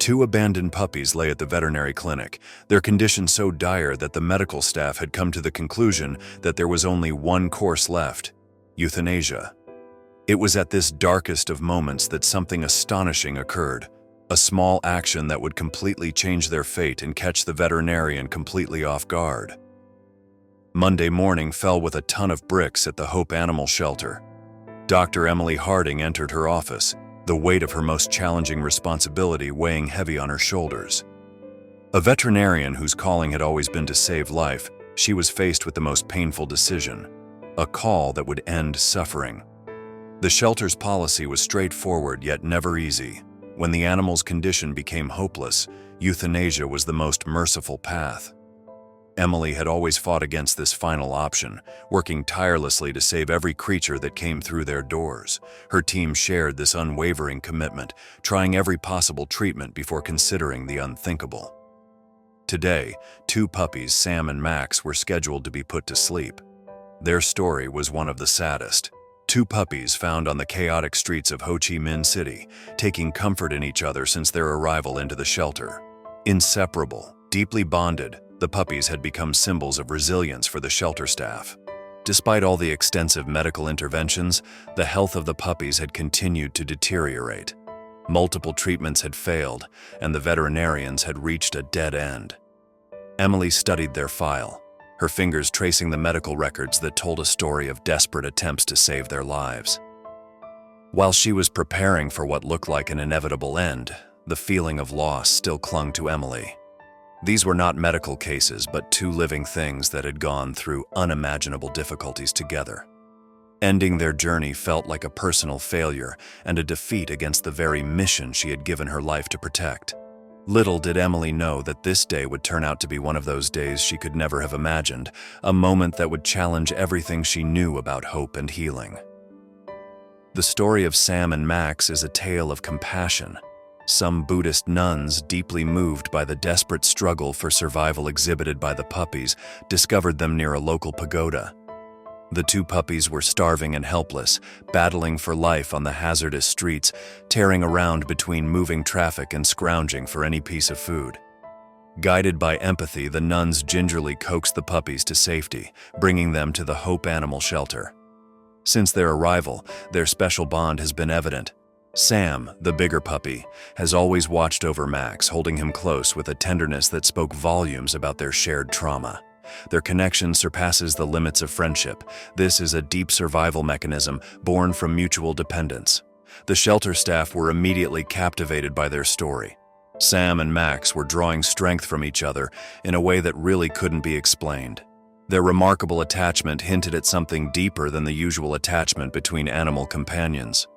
Two abandoned puppies lay at the veterinary clinic, their condition so dire that the medical staff had come to the conclusion that there was only one course left: euthanasia. It was at this darkest of moments that something astonishing occurred, a small action that would completely change their fate and catch the veterinarian completely off guard. Monday morning fell with a ton of bricks at the Hope Animal Shelter. Dr. Emily Harding entered her office, the weight of her most challenging responsibility weighing heavy on her shoulders. A veterinarian whose calling had always been to save life, she was faced with the most painful decision, a call that would end suffering. The shelter's policy was straightforward yet never easy. When the animal's condition became hopeless, euthanasia was the most merciful path. Emily had always fought against this final option, working tirelessly to save every creature that came through their doors. Her team shared this unwavering commitment, trying every possible treatment before considering the unthinkable. Today, two puppies, Sam and Max, were scheduled to be put to sleep. Their story was one of the saddest. Two puppies found on the chaotic streets of Ho Chi Minh City, taking comfort in each other since their arrival into the shelter. Inseparable, deeply bonded, the puppies had become symbols of resilience for the shelter staff. Despite all the extensive medical interventions, the health of the puppies had continued to deteriorate. Multiple treatments had failed, and the veterinarians had reached a dead end. Emily studied their file, her fingers tracing the medical records that told a story of desperate attempts to save their lives. While she was preparing for what looked like an inevitable end, the feeling of loss still clung to Emily. These were not medical cases, but two living things that had gone through unimaginable difficulties together. Ending their journey felt like a personal failure and a defeat against the very mission she had given her life to protect. Little did Emily know that this day would turn out to be one of those days she could never have imagined, a moment that would challenge everything she knew about hope and healing. The story of Sam and Max is a tale of compassion. Some Buddhist nuns, deeply moved by the desperate struggle for survival exhibited by the puppies, discovered them near a local pagoda. The two puppies were starving and helpless, battling for life on the hazardous streets, tearing around between moving traffic and scrounging for any piece of food. Guided by empathy, the nuns gingerly coaxed the puppies to safety, bringing them to the Hope Animal Shelter. Since their arrival, their special bond has been evident. Sam, the bigger puppy, has always watched over Max, holding him close with a tenderness that spoke volumes about their shared trauma. Their connection surpasses the limits of friendship. This is a deep survival mechanism born from mutual dependence. The shelter staff were immediately captivated by their story. Sam and Max were drawing strength from each other in a way that really couldn't be explained. Their remarkable attachment hinted at something deeper than the usual attachment between animal companions.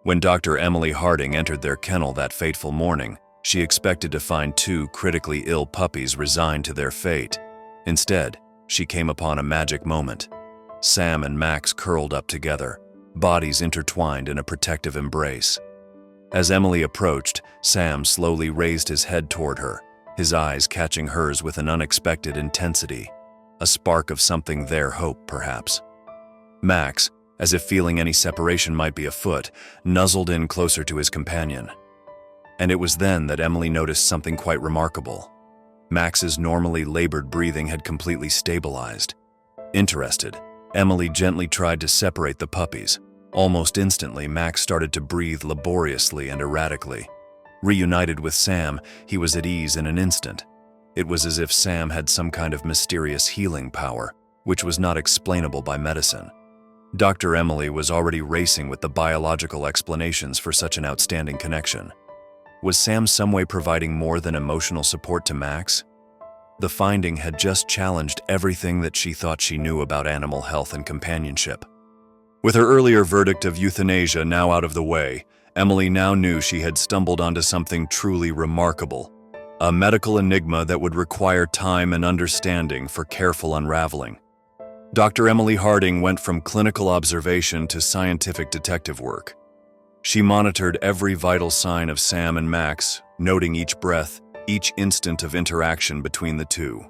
When Dr. Emily Harding entered their kennel that fateful morning, she expected to find two critically ill puppies resigned to their fate. Instead, she came upon a magic moment. Sam and Max curled up together, bodies intertwined in a protective embrace. As Emily approached, Sam slowly raised his head toward her, his eyes catching hers with an unexpected intensity, a spark of something their hope, perhaps. Max, as if feeling any separation might be afoot, nuzzled in closer to his companion. And it was then that Emily noticed something quite remarkable. Max's normally labored breathing had completely stabilized. Interested, Emily gently tried to separate the puppies. Almost instantly, Max started to breathe laboriously and erratically. Reunited with Sam, he was at ease in an instant. It was as if Sam had some kind of mysterious healing power, which was not explainable by medicine. Dr. Emily was already racing with the biological explanations for such an outstanding connection. Was Sam some way providing more than emotional support to Max? The finding had just challenged everything that she thought she knew about animal health and companionship. With her earlier verdict of euthanasia now out of the way, Emily now knew she had stumbled onto something truly remarkable, a medical enigma that would require time and understanding for careful unraveling. Dr. Emily Harding went from clinical observation to scientific detective work. She monitored every vital sign of Sam and Max, noting each breath, each instant of interaction between the two.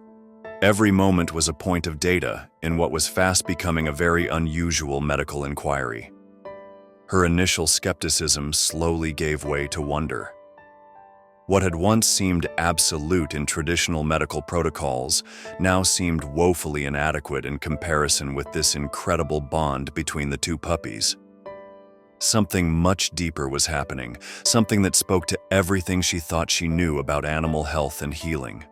Every moment was a point of data in what was fast becoming a very unusual medical inquiry. Her initial skepticism slowly gave way to wonder. What had once seemed absolute in traditional medical protocols now seemed woefully inadequate in comparison with this incredible bond between the two puppies. Something much deeper was happening, something that spoke to everything she thought she knew about animal health and healing.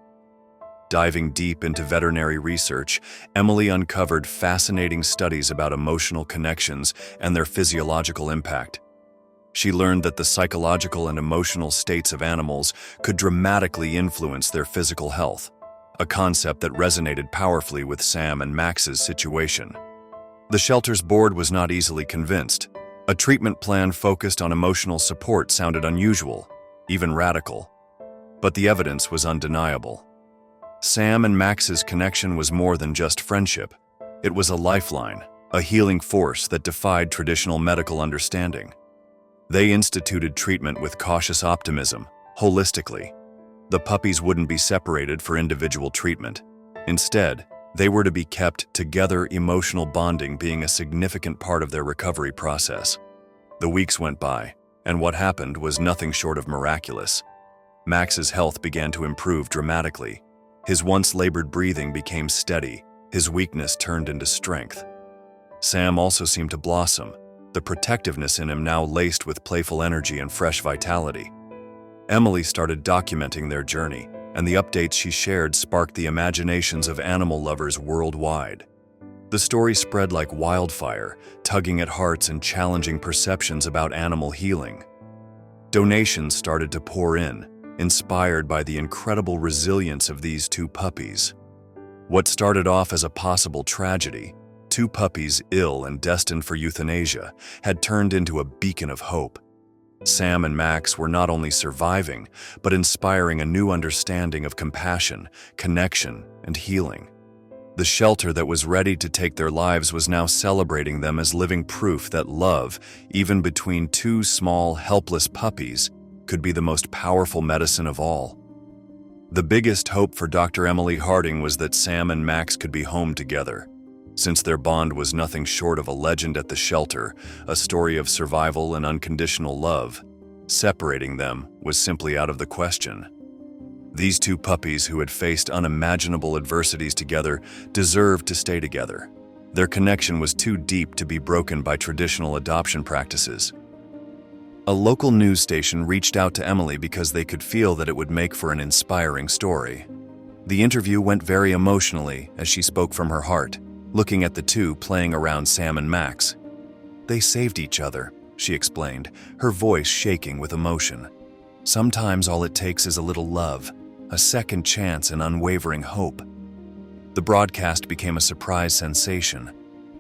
Diving deep into veterinary research, Emily uncovered fascinating studies about emotional connections and their physiological impact. She learned that the psychological and emotional states of animals could dramatically influence their physical health, a concept that resonated powerfully with Sam and Max's situation. The shelter's board was not easily convinced. A treatment plan focused on emotional support sounded unusual, even radical. But the evidence was undeniable. Sam and Max's connection was more than just friendship. It was a lifeline, a healing force that defied traditional medical understanding. They instituted treatment with cautious optimism, holistically. The puppies wouldn't be separated for individual treatment. Instead, they were to be kept together, emotional bonding being a significant part of their recovery process. The weeks went by, and what happened was nothing short of miraculous. Max's health began to improve dramatically. His once labored breathing became steady, his weakness turned into strength. Sam also seemed to blossom, the protectiveness in him now laced with playful energy and fresh vitality. Emily started documenting their journey, and the updates she shared sparked the imaginations of animal lovers worldwide. The story spread like wildfire, tugging at hearts and challenging perceptions about animal healing. Donations started to pour in, inspired by the incredible resilience of these two puppies. What started off as a possible tragedy, two puppies ill and destined for euthanasia, had turned into a beacon of hope. Sam and Max were not only surviving, but inspiring a new understanding of compassion, connection, and healing. The shelter that was ready to take their lives was now celebrating them as living proof that love, even between two small, helpless puppies, could be the most powerful medicine of all. The biggest hope for Dr. Emily Harding was that Sam and Max could be home together. Since their bond was nothing short of a legend at the shelter, a story of survival and unconditional love, separating them was simply out of the question. These two puppies who had faced unimaginable adversities together deserved to stay together. Their connection was too deep to be broken by traditional adoption practices. A local news station reached out to Emily because they could feel that it would make for an inspiring story. The interview went very emotionally as she spoke from her heart, looking at the two playing around Sam and Max. "They saved each other," she explained, her voice shaking with emotion. "Sometimes all it takes is a little love, a second chance and unwavering hope." The broadcast became a surprise sensation.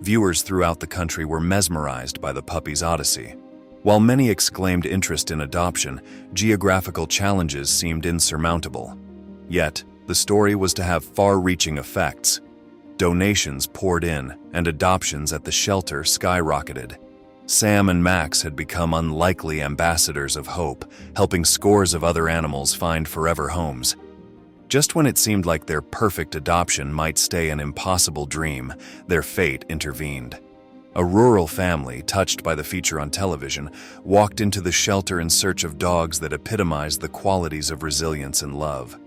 Viewers throughout the country were mesmerized by the puppy's odyssey. While many exclaimed interest in adoption, geographical challenges seemed insurmountable. Yet, the story was to have far-reaching effects. Donations poured in, and adoptions at the shelter skyrocketed. Sam and Max had become unlikely ambassadors of hope, helping scores of other animals find forever homes. Just when it seemed like their perfect adoption might stay an impossible dream, their fate intervened. A rural family, touched by the feature on television, walked into the shelter in search of dogs that epitomized the qualities of resilience and love.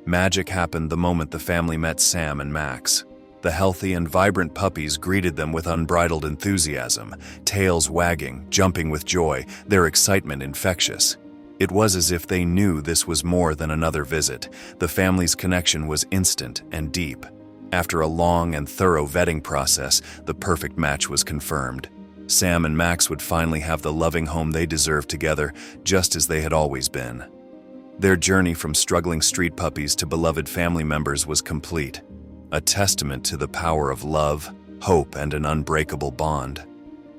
Magic happened the moment the family met Sam and Max. The healthy and vibrant puppies greeted them with unbridled enthusiasm, tails wagging, jumping with joy, their excitement infectious. It was as if they knew this was more than another visit. The family's connection was instant and deep. After a long and thorough vetting process, the perfect match was confirmed. Sam and Max would finally have the loving home they deserved together, just as they had always been. Their journey from struggling street puppies to beloved family members was complete. A testament to the power of love, hope, and an unbreakable bond.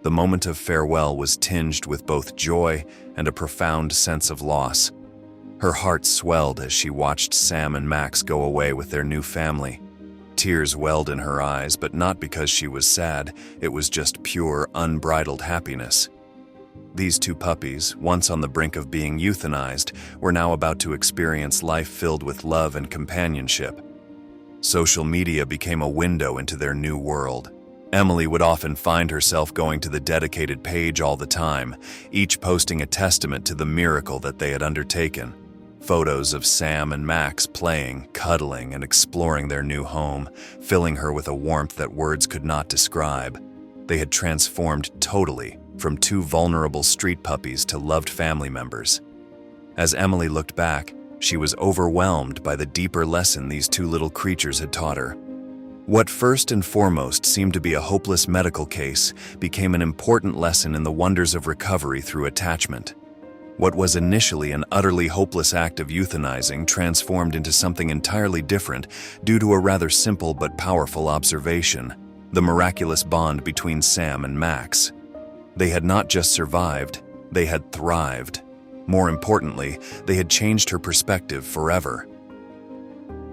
The moment of farewell was tinged with both joy and a profound sense of loss. Her heart swelled as she watched Sam and Max go away with their new family. Tears welled in her eyes, but not because she was sad. It was just pure, unbridled happiness. These two puppies, once on the brink of being euthanized, were now about to experience life filled with love and companionship. Social media became a window into their new world. Emily would often find herself going to the dedicated page all the time, each posting a testament to the miracle that they had undertaken. Photos of Sam and Max playing, cuddling, and exploring their new home, filling her with a warmth that words could not describe. They had transformed totally, from two vulnerable street puppies to loved family members. As Emily looked back, she was overwhelmed by the deeper lesson these two little creatures had taught her. What first and foremost seemed to be a hopeless medical case became an important lesson in the wonders of recovery through attachment. What was initially an utterly hopeless act of euthanizing transformed into something entirely different due to a rather simple but powerful observation: the miraculous bond between Sam and Max. They had not just survived, they had thrived. More importantly, they had changed her perspective forever.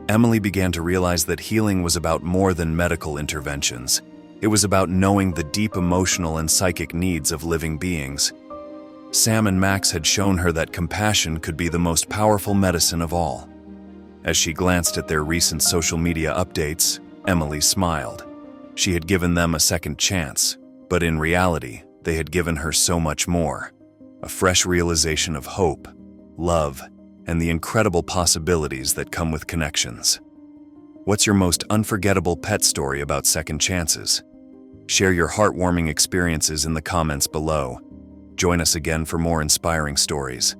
Emily began to realize that healing was about more than medical interventions. It was about knowing the deep emotional and psychic needs of living beings. Sam and Max had shown her that compassion could be the most powerful medicine of all. As she glanced at their recent social media updates, Emily smiled. She had given them a second chance, but in reality, they had given her so much more. A fresh realization of hope, love, and the incredible possibilities that come with connections. What's your most unforgettable pet story about second chances? Share your heartwarming experiences in the comments below. Join us again for more inspiring stories.